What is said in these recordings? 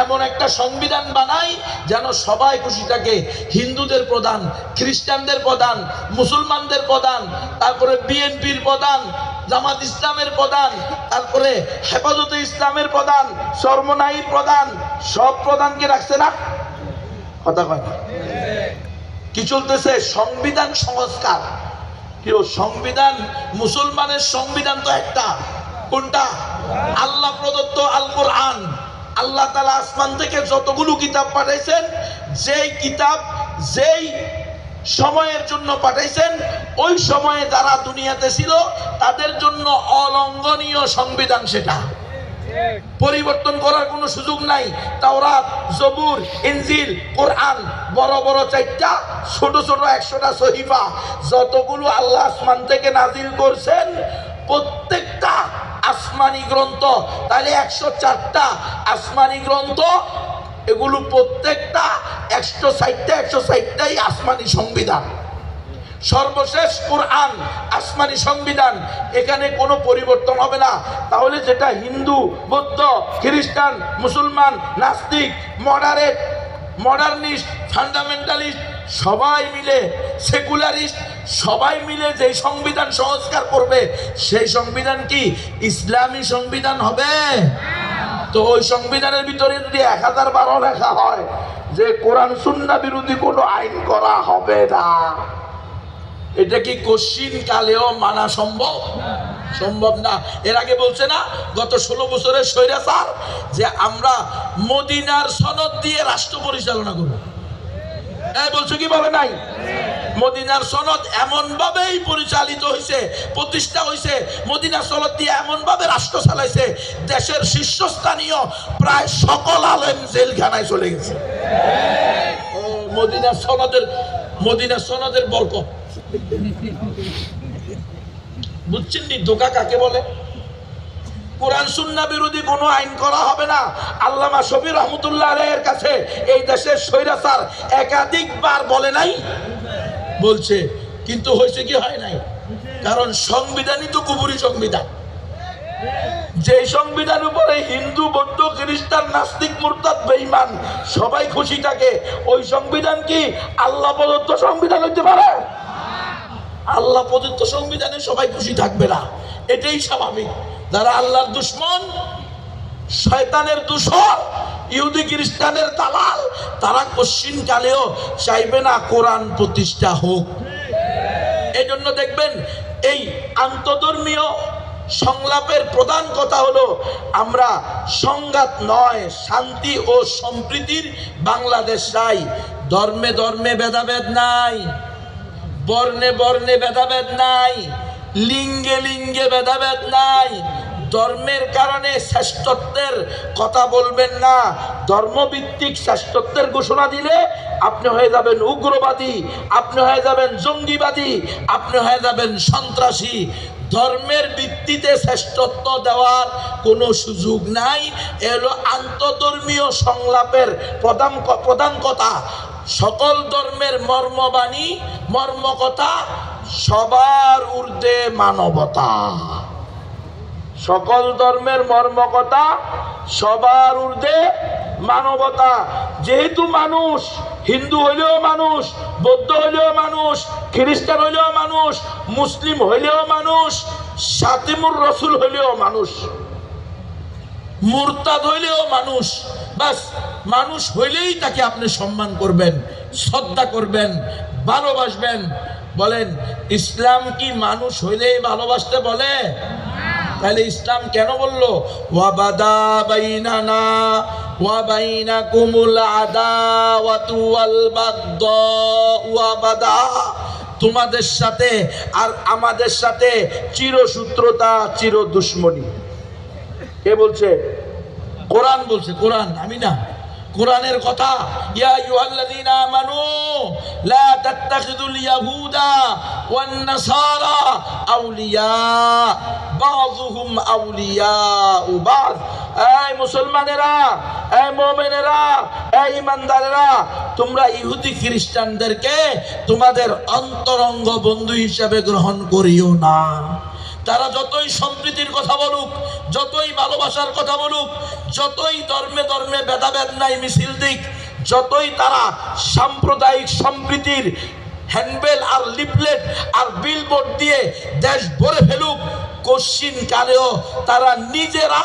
এমন একটা সংবিধান বানাই যেন সবাই খুশি থাকে। হিন্দুদের প্রধান, খ্রিস্টানদের প্রধান, মুসলমানদের প্রধান, তারপরে বিএনপির প্রধান, জামাত ইসলামের প্রধান, তারপরে হেফাজতে ইসলামের প্রধান, চরমনাইর প্রধান, সব প্রধানকে রাখছে না? কথা কয় না? কি চলতেছে? সংবিধান সংস্কার। কেউ সংবিধান, মুসলমানের সংবিধান তো একটা, কোনটা? আল্লাহ প্রদত্ত আল কোরআন। আল্লাহ তাআলা আসমান থেকে যতগুলো কিতাব পাঠাইছেন, যেই কিতাব যেই সময়ের জন্য পাঠাইছেন, ওই সময়ে যারা দুনিয়াতে ছিল তাদের জন্য অলঙ্ঘনীয় সংবিধান, সেটা পরিবর্তন করার কোনো সুযোগ নাই। তাওরাত, জবুর, ইনজিল, কোরআন, বড় বড় 4টা, ছোট ছোট 100টা সহিফা, যতগুলো আল্লাহ আসমান থেকে নাজিল করছেন, প্রত্যেকটা আসমানি গ্রন্থ। তাহলে 104টা আসমানি গ্রন্থ, এগুলো প্রত্যেকটা 160টাই আসমানি সংবিধান। সর্বশেষ কোরআন আসমানি সংবিধান, এখানে কোনো পরিবর্তন হবে না। তাহলে যেটা হিন্দু, বৌদ্ধ, খ্রিস্টান, মুসলমান, নাস্তিক, মডার্নিস্ট, ফান্ডামেন্টালিস্ট সবাই মিলে, সেকুলারিস্ট সবাই মিলে যে সংবিধান সংস্কার করবে, সেই সংবিধান কি ইসলামী সংবিধান হবে? তো ওই সংবিধানের ভিতরে যদি 1012 লেখা হয় যে কোরআন সুন্নাহ বিরোধী কোনো আইন করা হবে না, এটা কি কশিন কালেও মানা সম্ভব? সম্ভব না। এর আগে বলছে না গত 16 বছরের স্বৈরাচার যে আমরা মদিনার সনদ দিয়ে রাষ্ট্র পরিচালনা করব। বলছো কি বলে নাই? মদিনার সনদ এমন ভাবেই পরিচালিত হয়েছে, প্রতিষ্ঠা হয়েছে, মদিনার সনদ দিয়ে এমন ভাবে রাষ্ট্র চালাইছে, দেশের শীর্ষস্থানীয় প্রায় সকল আলেম জেলখানায় চলে গেছে। মদিনার সনদের বরকত বুঝছেন নি? ধোঁকা কাকে বলে? কোরআন সুন্নাহ বিরোধী কোনো আইন করা হবে না। আল্লামা শফি রহমতুল্লাহ আলাইহির কাছে এই দেশের স্বৈরাচার একাধিকবার বলে নাই? বলছে, কিন্তু হয়েছে কি? হয় নাই। কারণ সংবিধানই তো কুফরি সংবিধান। যে সংবিধান উপরে হিন্দু, বৌদ্ধ, খ্রিস্টান, নাস্তিক, মুরতাদ, বেঈমান সবাই খুশি থাকে, ওই সংবিধান কি আল্লাহ প্রদত্ত সংবিধান হইতে পারে? আল্লাহ প্রদত্ত সংবিধানে সবাই খুশি থাকবে না, এটাই স্বাভাবিক। যারা আল্লাহর দুশমন, শয়তানের দূষর, ইহুদি খ্রিস্টানের দালাল, তারা কশিন কালেও চাইবে না কোরআন প্রতিষ্ঠা হোক। এই জন্য দেখবেন এই আন্তধর্মীয় সংলাপের প্রধান কথা হলো আমরা সংঘাত নয়, শান্তি ও সম্প্রীতির বাংলাদেশ চাই। ধর্মে ধর্মে ভেদাভেদ নাই, বর্ণে বর্ণে ভেদাভেদ নাই, লিঙ্গে লিঙ্গে ভেদাভেদ নাই। ধর্মের কারণে শ্রেষ্ঠত্বের কথা বলবেন না। ধর্মভিত্তিক শ্রেষ্ঠত্বের ঘোষণা দিলে আপনি হয়ে যাবেন উগ্রবাদী, আপনি হয়ে যাবেন জঙ্গিবাদী, আপনি হয়ে যাবেন সন্ত্রাসী। ধর্মের ভিত্তিতে শ্রেষ্ঠত্ব দেওয়ার কোনো সুযোগ নাই। এলো আন্তধর্মীয় সংলাপের প্রধান কথা। সকল ধর্মের মর্মবাণী, মর্মকথা, সবার ঊর্ধ্বে মানবতা। সকল ধর্মের মর্মকথা, সবার ঊর্ধ্বে মানবতা। যেহেতু মানুষ, হিন্দু হইলেও মানুষ, বৌদ্ধ হইলেও মানুষ, খ্রিস্টান হইলেও মানুষ, মুসলিম হইলেও মানুষ, শাতিমুর রসুল হইলেও মানুষ, মুরতাদ হইলেও মানুষ। বাস মানুষ হইলেই তাকে আপনি সম্মান করবেন, শ্রদ্ধা করবেন, ভালোবাসবেন। বলেন, ইসলাম কি মানুষ হইলেই ভালোবাসতে বলে? তাহলে ইসলাম কেন বললো ওয়াবাদা বাইনানা ওয়া বাইনাকুমুল আদাওয়াতু ওয়াল বাগদা ওয়াবাদা, তোমাদের সাথে আর আমাদের সাথে চিরশত্রুতা, চির দুশ্মনী। কে বলছে? কোরআন বলছে। কোরআন, আমি না, কোরআনের কথা। ইয়া আইয়ুহাল্লাযীনা আমানু লা তাত্তাখিযুল ইয়াহুদা ওয়ান নাসারা আউলিয়া বাযুহুম আউলিয়াউ বায। এই মুসলমানেরা, এই মুমিনেরা, এই ইমানদারেরা, তোমরা ইহুদি খ্রিস্টানদেরকে তোমাদের অন্তরঙ্গ বন্ধু হিসেবে গ্রহণ করিও না। তারা যতই সম্প্রীতির কথা বলুক, যতই ভালোবাসার কথা বলুক, যতই ধর্মে ধর্মে ভেদাভেদ নাই মিছিল দিক, যতই তারা সাম্প্রদায়িক সম্প্রীতির হ্যান্ডবেল আর লিফলেট আর বিলবোর্ড দিয়ে দেশ ভরে ফেলুক, কশ্চিন কালেও তারা নিজেরা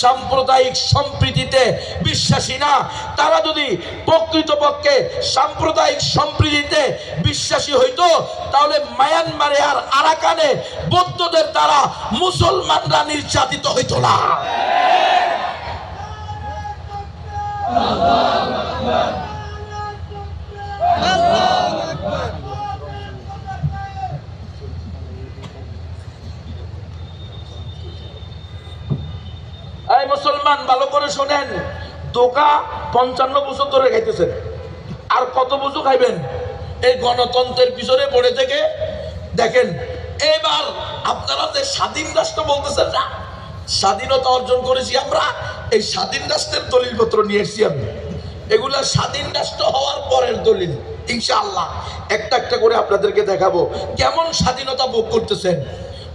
সাম্প্রদায়িক সম্প্রীতিতে বিশ্বাসী না। তারা যদি প্রকৃতপক্ষে সাম্প্রদায়িক সম্প্রীতিতে বিশ্বাসী হইতো, তাহলে মায়ানমারে আর আরাকানে বৌদ্ধদের দ্বারা মুসলমানরা নির্যাতিত হইতো না। এই মুসলমান ভালো করে শোনেন, ধোঁকা 55 বছর ধরে খাইতেছেন, আর কত বছর খাইবেন? এই গণতন্ত্রের পিছনে পড়ে থেকে দেখেন। এবার আপনারা যে স্বাধীন রাষ্ট্র বলতেছেন না, স্বাধীনতা অর্জন করেছি আমরা, এই স্বাধীন রাষ্ট্রের দলিলপত্র নিয়ে এসেছি আমি। এগুলা স্বাধীন রাষ্ট্র হওয়ার পরের দলিল। ইনশাআল্লাহ একটা একটা করে আপনাদেরকে দেখাবো কেমন স্বাধীনতা ভোগ করতেছেন,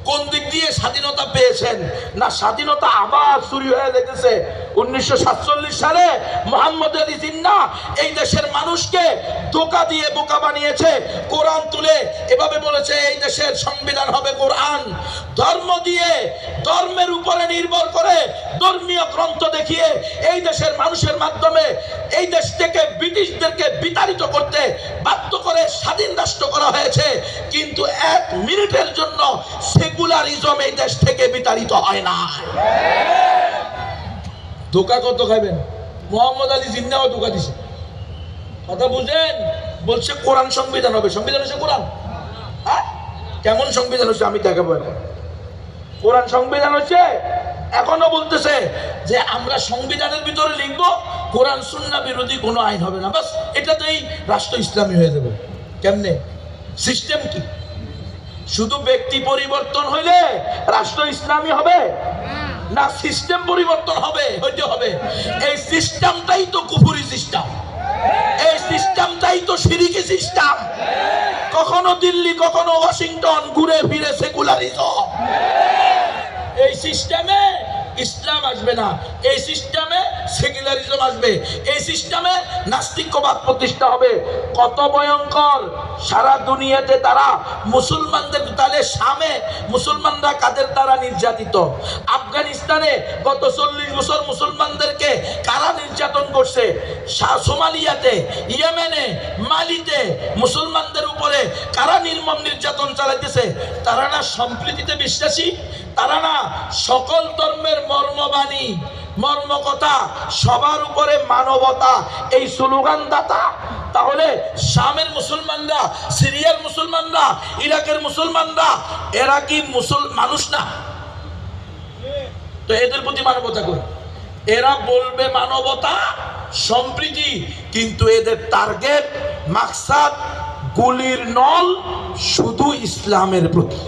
কোন দিক দিয়ে স্বাধীনতা পেয়েছেন। না, স্বাধীনতা আবার চুরি হয়ে যেতেছে। 1947 সালে মোহাম্মদ আলী জিন্নাহ এই দেশের মানুষকে ধোঁকা দিয়ে বোকা বানিয়েছে। কোরআন তুলে এভাবে বলেছে এই দেশের সংবিধান হবে কোরআন। ধর্ম দিয়ে, ধর্মের উপরে নির্ভর করে ধর্মীয় গ্রন্থ দেখিয়ে এই দেশের মানুষের মাধ্যমে এই দেশ থেকে ব্রিটিশদেরকে বিতাড়িত করতে বাধ্য করে স্বাধীন রাষ্ট্র করা হয়েছে। কিন্তু 1 মিনিটের জন্য সেকুলারিজম এই দেশ থেকে বিতাড়িত হয় না। ধোঁকা কত খাবেন? মোহাম্মদ আলী জিন্নাহও ধোঁকা দিছে। কথা বুঝেন? বলছে কোরআন সংবিধান হবে। সংবিধান হচ্ছে কোরআন? হ্যাঁ, কেমন সংবিধান হচ্ছে আমি দেখাবো এখন। কোরআন সংবিধান হচ্ছে, এখনো বলতেছে যে আমরা সংবিধানের ভিতরে লিখবো কোরআন সুন্নাহ বিরোধী কোনো আইন হবে না, বাস এটাতেই রাষ্ট্র ইসলামী হয়ে যাবে। কেমনে? সিস্টেম কি? শুধু ব্যক্তি পরিবর্তন হইলে রাষ্ট্র ইসলামী হবে না, সিস্টেম পরিবর্তন হবে, হইতে হবে। এই সিস্টেমটাই তো কুফরি সিস্টেম, এই সিস্টেমটাই তো শিরকি সিস্টেম। কখনো দিল্লি, কখনো ওয়াশিংটন, ঘুরে ফিরে সেকুলারিজম। এই সিস্টেমে ইসলাম আসবে না, এই সিস্টেমে সেকুলারিজম আসবে, এই সিস্টেমে নাস্তিক্যবাদ প্রতিষ্ঠা হবে। কত ভয়ঙ্কর! সারা দুনিয়াতে তারা মুসলমানদের, তাহলে শামে মুসলমানরা কাদের দ্বারা নির্যাতিত? আফগানিস্তানে গত 40 বছর মুসলমানদেরকে কারা নির্যাতন করছে? সোমালিয়াতে, ইয়েমেনে, মালিতে মুসলমানদের উপরে কারা নির্মম নির্যাতন চালাইতেছে? তারা না সম্প্রীতিতে বিশ্বাসী, তারা না সকল ধর্মের মর্মবাণী, মর্মকথা, সবার উপরে মানবতা, এই স্লোগান দাতা। তাহলে শামের মুসলমানরা, সিরিয়ার মুসলমানরা, ইরাকের মুসলমানরা, এরা কি মানুষ না? তো এদের প্রতি মানবতা কই? এরা বলবে মানবতা, সম্প্রীতি, কিন্তু এদের টার্গেট, মাকসাদ, গুলির নল শুধু ইসলামের প্রতি।